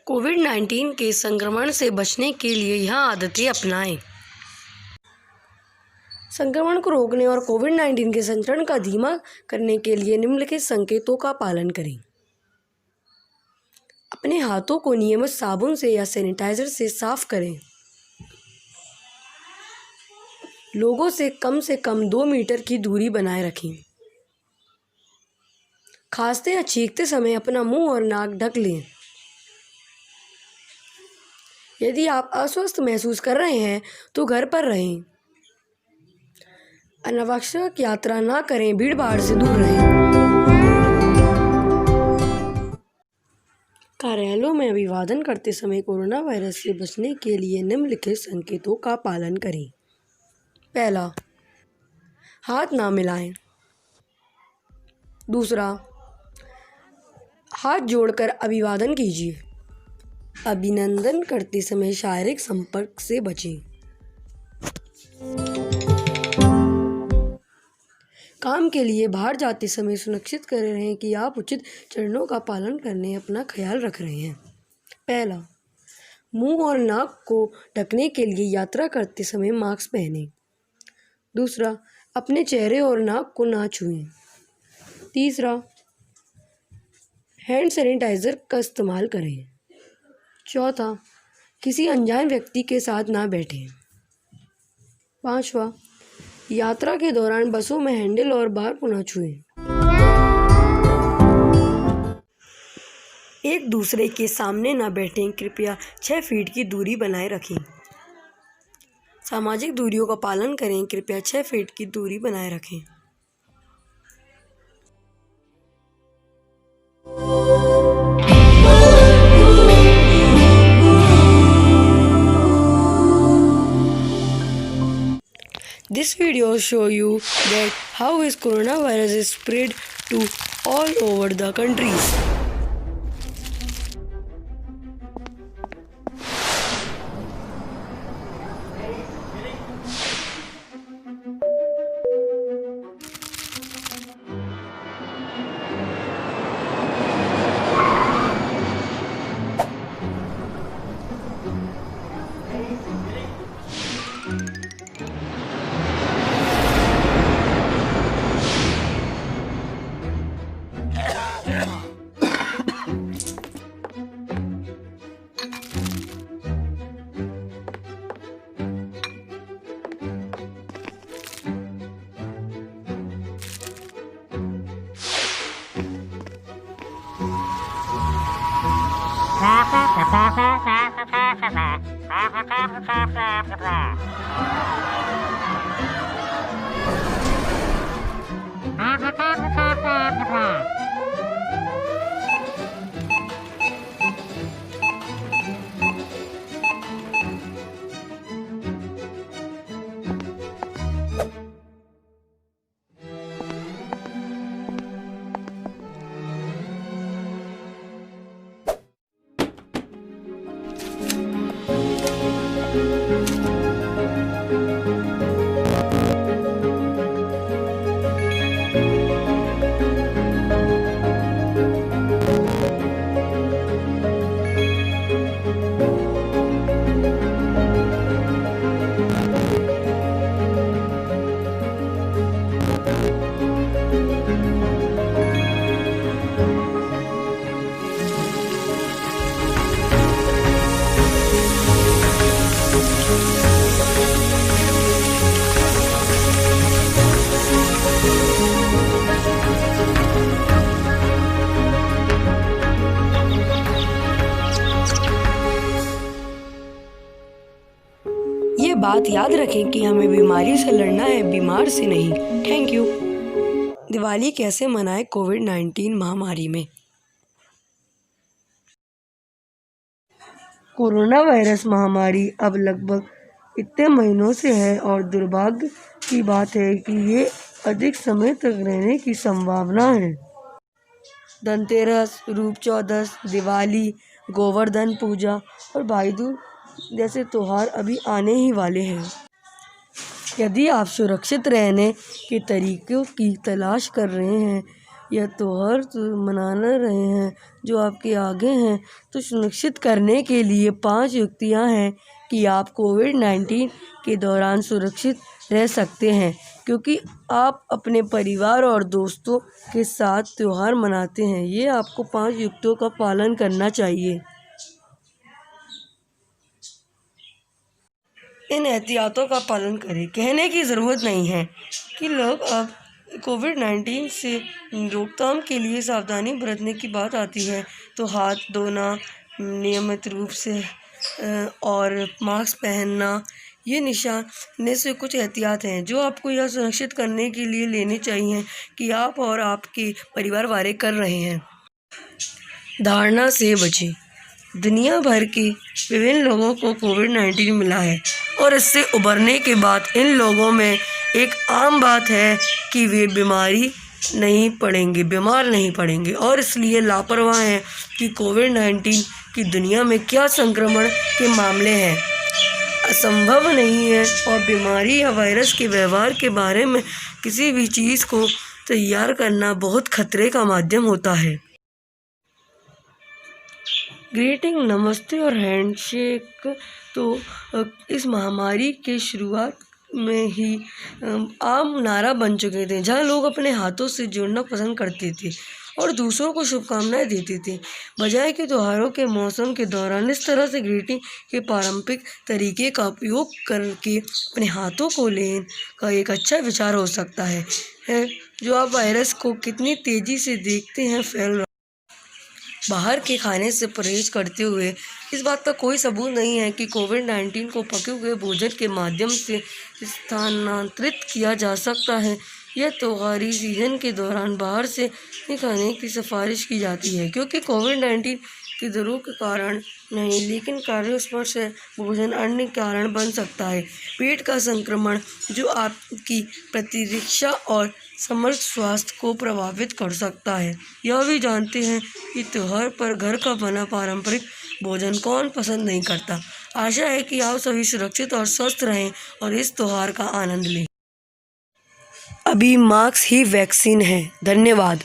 कोविड-19 के संक्रमण से बचने के लिए यह आदतें अपनाएं। संक्रमण को रोकने और कोविड-19 के संचरण का धीमा करने के लिए निम्नलिखित संकेतों का पालन करें। अपने हाथों को नियमित साबुन से या सैनिटाइजर से साफ करें। लोगों से कम 2 मीटर की दूरी बनाए रखें। खांसते या छींकते समय अपना मुंह और नाक ढक लें। यदि आप अस्वस्थ महसूस कर रहे हैं तो घर पर रहें। अनावश्यक यात्रा ना करें, भीड़ भाड़ से दूर रहें। कार्यालयों में अभिवादन करते समय कोरोना वायरस से बचने के लिए निम्नलिखित संकेतों का पालन करें। पहला, हाथ ना मिलाएं। दूसरा, हाथ जोड़कर अभिवादन कीजिए। अभिनंदन करते समय शारीरिक संपर्क से बचें। काम के लिए बाहर जाते समय सुनिश्चित कर रहे हैं कि आप उचित चरणों का पालन करने अपना ख्याल रख रहे हैं। पहला, मुंह और नाक को ढकने के लिए यात्रा करते समय मास्क पहनें। दूसरा, अपने चेहरे और नाक को ना छुएं। तीसरा, हैंड सैनिटाइज़र का इस्तेमाल करें। चौथा, किसी अनजान व्यक्ति के साथ ना बैठें। पांचवा, यात्रा के दौरान बसों में हैंडल और बार को ना छुएं। एक दूसरे के सामने ना बैठें। कृपया 6 फीट की दूरी बनाए रखें। सामाजिक दूरियों का पालन करें। कृपया 6 फीट की दूरी बनाए रखें। This video shows you that how is coronavirus is spread to all over the countries. ये बात याद रखें कि हमें बीमारी से लड़ना है, बीमार से नहीं। Thank you. दिवाली कैसे मनाएं कोविड-19 महामारी में? कोरोना वायरस महामारी अब लगभग इतने महीनों से है और दुर्भाग्य की बात है कि ये अधिक समय तक रहने की संभावना है। धनतेरस, रूप चौदस, दिवाली, गोवर्धन पूजा और भाई दूज जैसे त्योहार अभी आने ही वाले हैं। यदि आप सुरक्षित रहने के तरीकों की तलाश कर रहे हैं यह त्योहार मना रहे हैं जो आपके आगे हैं, तो सुनिश्चित करने के लिए 5 युक्तियाँ हैं कि आप कोविड-19 के दौरान सुरक्षित रह सकते हैं, क्योंकि आप अपने परिवार और दोस्तों के साथ त्योहार मनाते हैं। ये आपको 5 युक्तियों का पालन करना चाहिए। इन एहतियातों का पालन करें। कहने की ज़रूरत नहीं है कि लोग अब कोविड-19 से रोकथाम के लिए सावधानी बरतने की बात आती है तो हाथ धोना नियमित रूप से और मास्क पहनना, ये निशाने से कुछ एहतियात हैं जो आपको यह सुनिश्चित करने के लिए लेने चाहिए कि आप और आपके परिवार वाले कर रहे हैं। धारणा से बचें। दुनिया भर के विभिन्न लोगों को कोविड-19 मिला है और इससे उबरने के बाद इन लोगों में एक आम बात है कि वे बीमार नहीं पड़ेंगे और इसलिए लापरवाह हैं कि कोविड-19 की दुनिया में क्या संक्रमण के मामले हैं असंभव नहीं है और बीमारी या वायरस के व्यवहार के बारे में किसी भी चीज़ को तैयार करना बहुत खतरे का माध्यम होता है। ग्रीटिंग, नमस्ते और हैंडशेक तो इस महामारी के शुरुआत में ही आम नारा बन चुके थे, जहां लोग अपने हाथों से जुड़ना पसंद करते थे और दूसरों को शुभकामनाएं देते थे। बजाय के त्योहारों के मौसम के दौरान इस तरह से ग्रीटिंग के पारंपरिक तरीके का उपयोग करके अपने हाथों को लेने का एक अच्छा विचार हो सकता है जो आप वायरस को कितनी तेज़ी से देखते हैं फैल रहा। बाहर के खाने से परहेज करते हुए इस बात का कोई सबूत नहीं है कि कोविड-19 को पके हुए भोजन के माध्यम से स्थानांतरित किया जा सकता है। यह त्योहारी सीजन के दौरान बाहर से नहीं खाने की सिफारिश की जाती है, क्योंकि कोविड-19 की दरों के कारण नहीं, लेकिन कार्योस्पर्श भोजन अन्य कारण बन सकता है। पेट का संक्रमण जो आपकी प्रतिरक्षा और समग्र स्वास्थ्य को प्रभावित कर सकता है। यह भी जानते हैं कि त्योहार पर घर का बना पारंपरिक भोजन कौन पसंद नहीं करता। आशा है कि आप सभी सुरक्षित और स्वस्थ रहें और इस त्योहार का आनंद लें। अभी मास्क ही वैक्सीन है। धन्यवाद।